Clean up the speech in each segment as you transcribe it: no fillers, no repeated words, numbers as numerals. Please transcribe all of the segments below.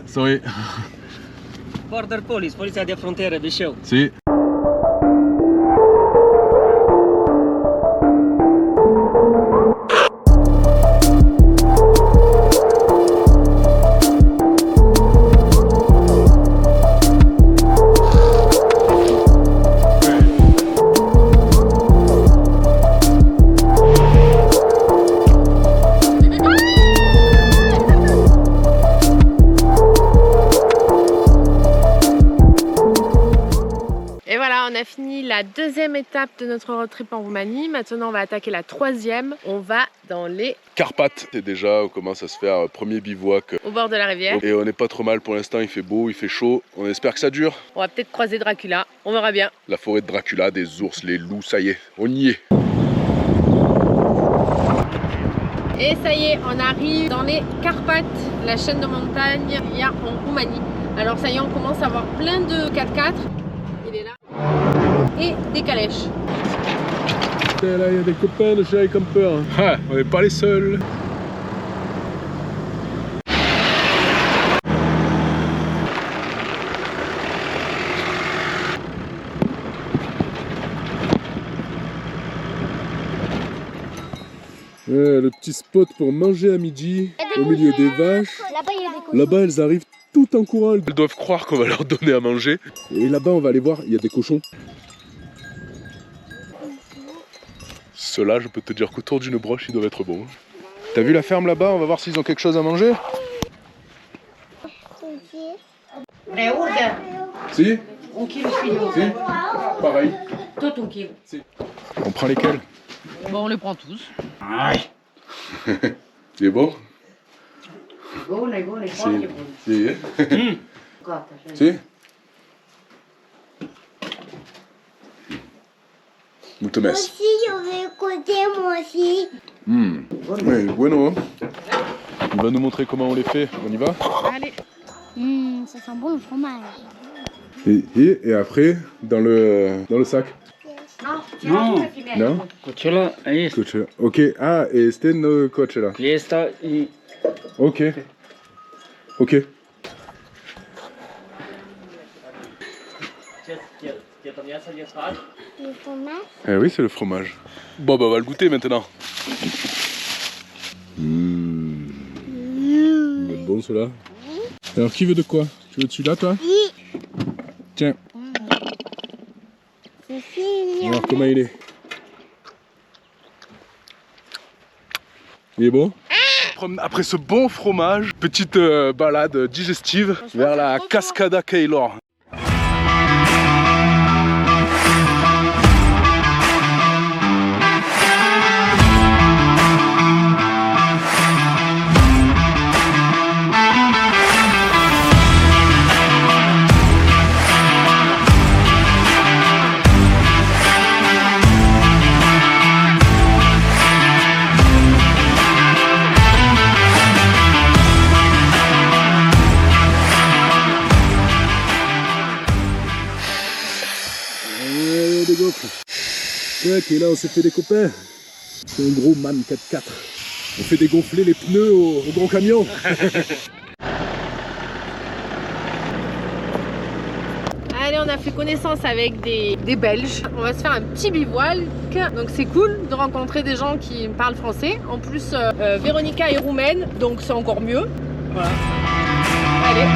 Sorry. Border Police, Polizia de Frontieră Bisheu. Si. Et voilà, on a fini la deuxième étape de notre road trip en Roumanie. Maintenant, on va attaquer la troisième. On va dans les... Carpates. Et déjà, on commence à se faire premier bivouac. au bord de la rivière. Et on n'est pas trop mal pour l'instant, il fait beau, il fait chaud. On espère que ça dure. On va peut-être croiser Dracula, on verra bien. La forêt de Dracula, des ours, les loups, ça y est, on y est. Et ça y est, on arrive dans les Carpates, la chaîne de montagne il y a en Roumanie. Alors ça y est, on commence à voir plein de 4x4. Il est là. Et des calèches. Et là, il y a des copains de chez les campeurs. Ah, on n'est pas les seuls. Le petit spot pour manger à midi, au milieu des vaches. Là-bas, il y a des cochons. Là-bas, elles arrivent tout en courant. Elles doivent croire qu'on va leur donner à manger. Et là-bas, on va aller voir, il y a des cochons. Ceux-là, je peux te dire qu'autour d'une broche, ils doivent être bons. T'as vu la ferme là-bas? On va voir s'ils ont quelque chose à manger. Si? Un kilo filho. Si? Pareil. Tout un kilo. Si. On prend lesquels? Bon, on les prend tous. Ai. Il est bon? Gole, Si. Si. Gata, gente. Si? Muito Moi mess. aussi, je vais côté, moi aussi. Ouais, bueno. Il va nous montrer comment on les fait. On y va? Allez. Ça sent bon le fromage. Et après, dans le sac. Não, Non? cochila é isso. Coach. Ok. Ah, et c'était no coach là. E esta e Ok. Ok. Le fromage. Eh oui, c'est le fromage. Bon, bah, on va le goûter maintenant. Il est bon celui-là. Alors, qui veut de quoi? Tu veux de celui-là, toi? Oui. Tiens, C'est fini. on va voir comment il est. Il est bon? Après ce bon fromage, petite balade digestive vers la Cascada Keylor. Des gaufres. Ouais, et là on s'est fait des copains. C'est un gros man 4x4. On fait dégonfler les pneus au gros camion. Allez, on a fait connaissance avec des Belges. On va se faire un petit bivouac. Donc c'est cool de rencontrer des gens qui parlent français. En plus, Véronica est roumaine, donc c'est encore mieux. Voilà. Allez.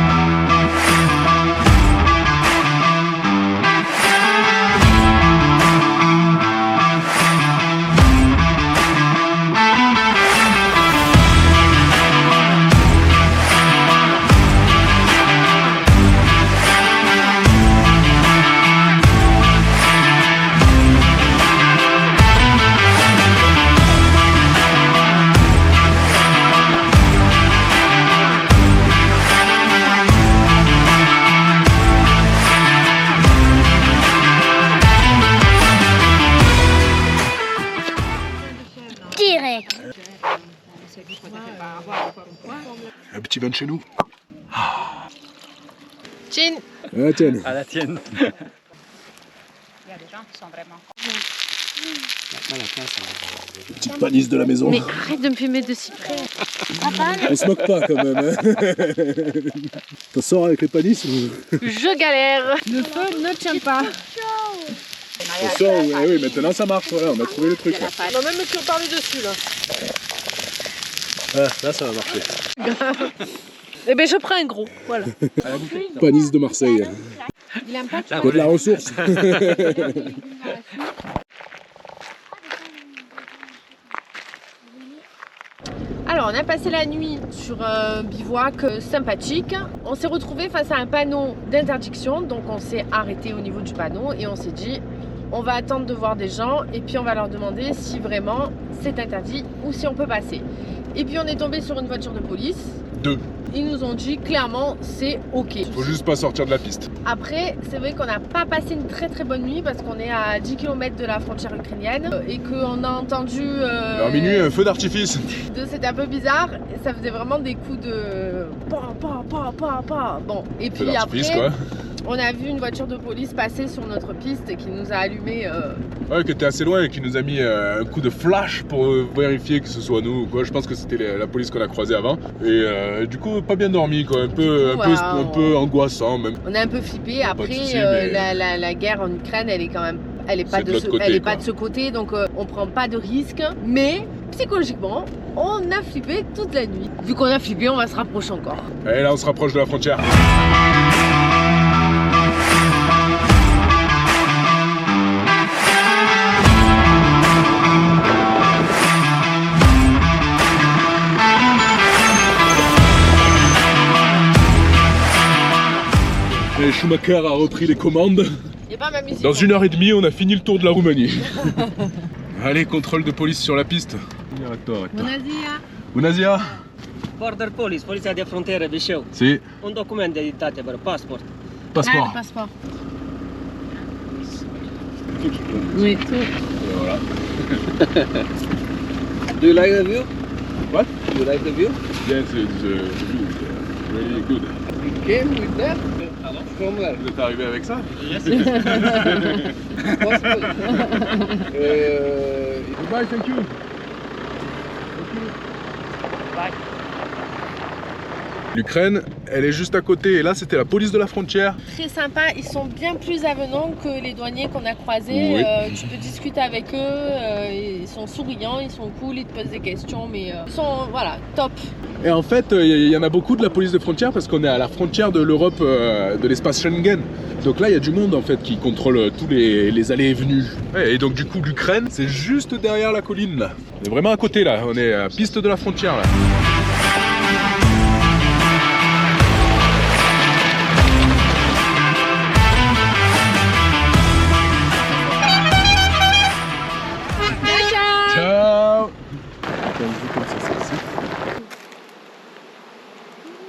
Direct. Un petit vin de chez nous. Chin. Ah, tiens. à la tienne. Il y a des gens qui sont vraiment Petite panisse de la maison. Mais arrête de me filmer de si près. On se moque pas quand même. Hein. T'en sors avec les panisses ou... Je galère. Le feu ne tient pas. T'en sors, oui, maintenant ça marche, voilà, on a trouvé le truc. Là, On a même toujours parlé dessus là. ah, là ça va marcher. Eh ben je prends un gros, voilà. Panisse de Marseille. Il aime pas. Il y a de la ressource. Alors, on a passé la nuit sur un bivouac sympathique. On s'est retrouvé face à un panneau d'interdiction, donc on s'est arrêté au niveau du panneau et on s'est dit on va attendre de voir des gens et puis on va leur demander si vraiment c'est interdit ou si on peut passer. Et puis on est tombé sur une voiture de police. 2. Ils nous ont dit clairement c'est ok. Faut juste pas sortir de la piste. Après, c'est vrai qu'on n'a pas passé une très très bonne nuit parce qu'on est à 10 km de la frontière ukrainienne et qu'on a entendu... Alors minuit, un feu d'artifice. C'était un peu bizarre, ça faisait vraiment des coups de... Bon, et Feu puis d'artifice, après, quoi. on a vu une voiture de police passer sur notre piste et qui nous a allumé. Ouais, qui était assez loin et qui nous a mis un coup de flash pour vérifier que ce soit nous. Quoi. Je pense que c'était la police qu'on a croisée avant. Et du coup, pas bien dormi, quoi. Un peu angoissant même. On a un peu flippé. Après, de soucis, mais... la guerre en Ukraine, elle est quand même... Elle est pas, pas de ce côté, donc on prend pas de risque. Mais psychologiquement, on a flippé toute la nuit. Vu qu'on a flippé, on va se rapprocher encore. Et là, on se rapproche de la frontière. Et Schumacher a repris les commandes. Y a pas ma musique. Dans 1h30, on a fini le tour de la Roumanie. Allez, contrôle de police sur la piste. Arrête-toi. Bună ziua! Border Police, poliția de frontieră Bisheu. Si. Un document de identitate, bă, passport. Passeport. Ah, le passeport. Oui. Oui, tout. Et voilà. Do you like the view? What? Do you like the view? Yes, it's really good. You came with that? From where? Vous êtes arrivé avec ça? Yes. Goodbye, thank you. Bye. L'Ukraine, elle est juste à côté et là c'était la police de la frontière. Très sympa, ils sont bien plus avenants que les douaniers qu'on a croisés. Oui. Tu peux discuter avec eux, ils sont souriants, ils sont cool, ils te posent des questions, mais ils sont voilà, top. Et en fait, il y en a beaucoup de la police de frontière parce qu'on est à la frontière de l'Europe, de l'espace Schengen. Donc là, il y a du monde en fait qui contrôle tous les allées et venues. Ouais, et donc du coup, l'Ukraine, c'est juste derrière la colline là. On est vraiment à côté là, on est à la piste de la frontière là. Ciao.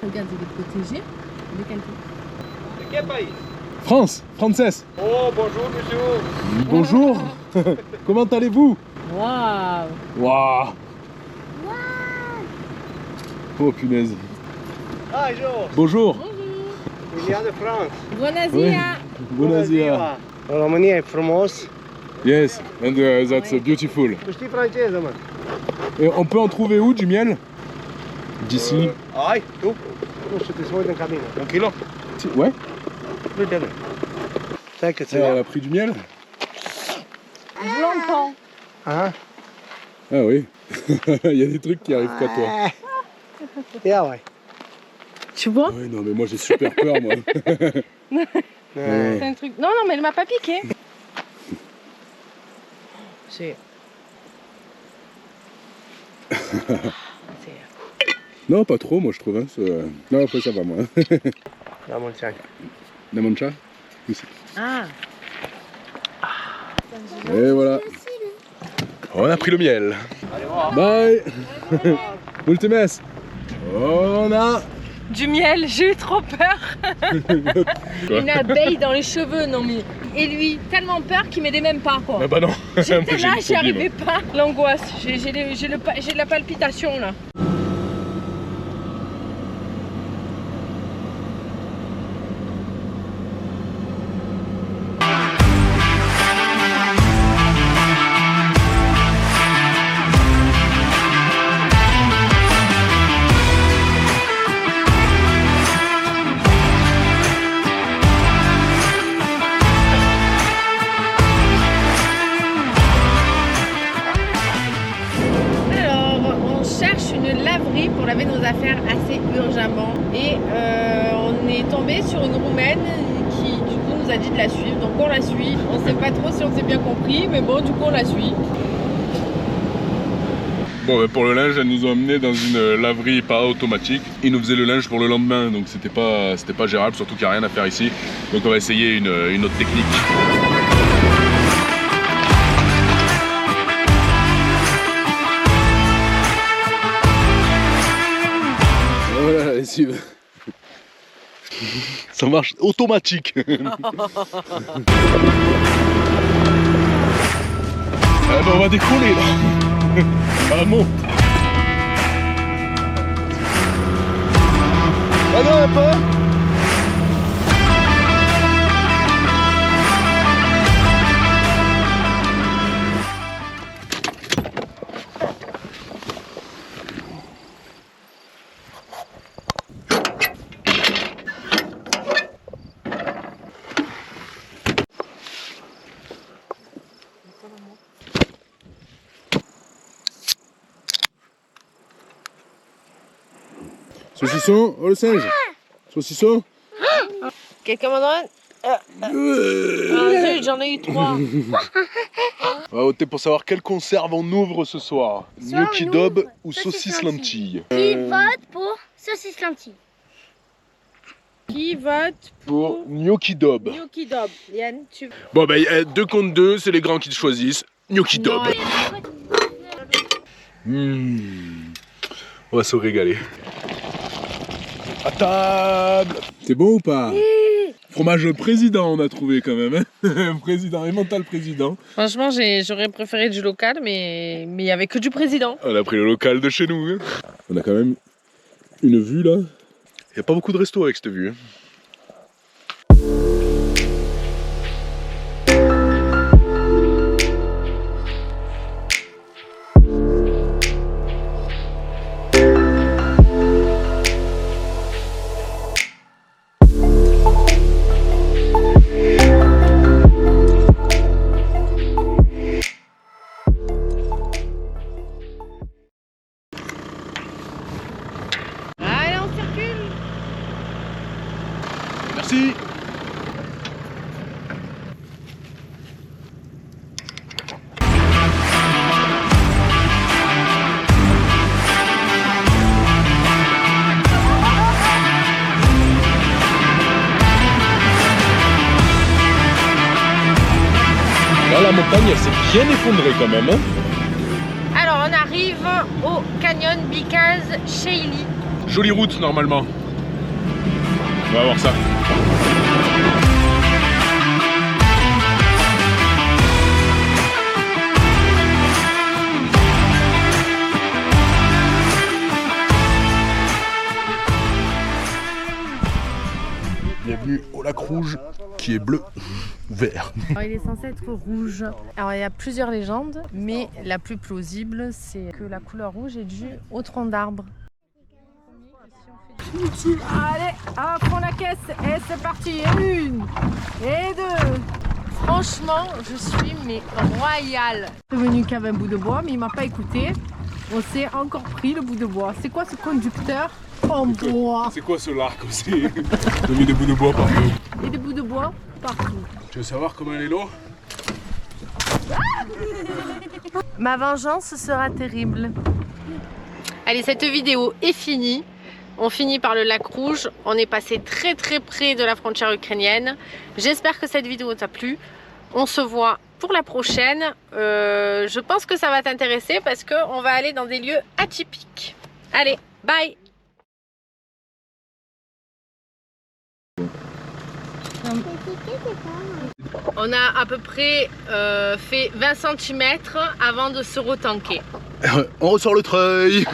Regarde, il est protégé. De quel pays? De quel pays? France, Frances. Oh, bonjour, monsieur. Bonjour. Comment allez-vous? Waouh. Waouh. Oh punaise. Bonjour. Bonjour. Il vient de France. Bună Oui. ziua. Bună ziua. România e frumos. Yes, and that's beautiful. Tu știi franceză, mă? Et on peut en trouver où du miel? D'ici. Ai, tu? Nu știu, te să mă uit în cabină. Un kilo? Ouais. Uite-le. Stai că ți Elle a pris du miel? Je l'entends. Aha. Ah oui. Il y a des trucs qui arrivent qu'à toi. Ia uai. Tu vois? Ouais, non mais moi j'ai super peur moi. C'est un truc. Non, non, mais elle m'a pas piqué. C'est. Non, pas trop moi je trouve. Hein. Non, après ça va moi. La mulți ani. La mancha? Ici. Ah. Et voilà. On a pris le miel. Bye. Multimes. On a... Du miel, j'ai eu trop peur. Une abeille dans les cheveux, non mais. Et lui, tellement peur qu'il m'aidait même pas quoi. Ah bah non. J'étais Moi, j'ai là, une j'y phobie, arrivais pas. L'angoisse, j'ai la palpitation là. une laverie pour laver nos affaires assez urgemment. Et on est tombé sur une Roumaine qui du coup nous a dit de la suivre. Donc on la suit. On sait pas trop si on s'est bien compris, mais bon, du coup on la suit. Bon, pour le linge, elles nous ont emmenés dans une laverie pas automatique. Ils nous faisaient le linge pour le lendemain, donc c'était pas gérable, surtout qu'il n'y a rien à faire ici. Donc on va essayer une autre technique. Voilà la lessive. Ça marche automatique. Eh ben, on va décoller là. Ah non. Ah non, pas. Saucisson, oh le singe. Saucisson. Quelqu'un m'en donne? Ah, j'en ai eu 3. On va voter pour savoir quelle conserve on ouvre ce soir. Gnocchi dobe ou saucisse lentille. Qui vote pour saucisse lentille? Qui vote Pour gnocchi dobe. Gnocchi dobe? Yann, tu... Bon bah 2 contre 2, c'est les grands qui choisissent. Gnocchi dobe. On va se régaler. À table. C'est bon ou pas? Fromage président on a trouvé quand même. Hein. Président, Emmental président. Franchement, j'aurais préféré du local, mais il n'y avait que du président. On a pris le local de chez nous. Hein. On a quand même une vue là. Il n'y a pas beaucoup de restos avec cette vue. Hein. Merci. Là, la montagne, elle s'est bien effondrée quand même. Hein. Alors, on arrive au canyon Bicaz Sheili. Jolie route normalement. On va voir ça. Bienvenue au lac rouge qui est bleu, vert. Alors, il est censé être rouge. Alors il y a plusieurs légendes, mais la plus plausible c'est que la couleur rouge est due au tronc d'arbre. Allez, à fond la caisse et c'est parti. 1 et 2. Franchement, je suis mais royale. Je suis venu qu'avec un bout de bois, mais il m'a pas écouté. On s'est encore pris le bout de bois. C'est quoi ce conducteur en bois? C'est quoi ce larc aussi? J'ai mis des bouts de bois partout. Et des bouts de bois partout. Tu veux savoir comment elle est l'eau? Ma vengeance sera terrible. Allez, cette vidéo est finie. On finit par le lac rouge. On est passé très près de la frontière ukrainienne. J'espère que cette vidéo t'a plu. On se voit pour la prochaine. Je pense que ça va t'intéresser parce qu'on va aller dans des lieux atypiques. Allez, bye! On a à peu près fait 20 cm avant de se retanquer. On ressort le treuil.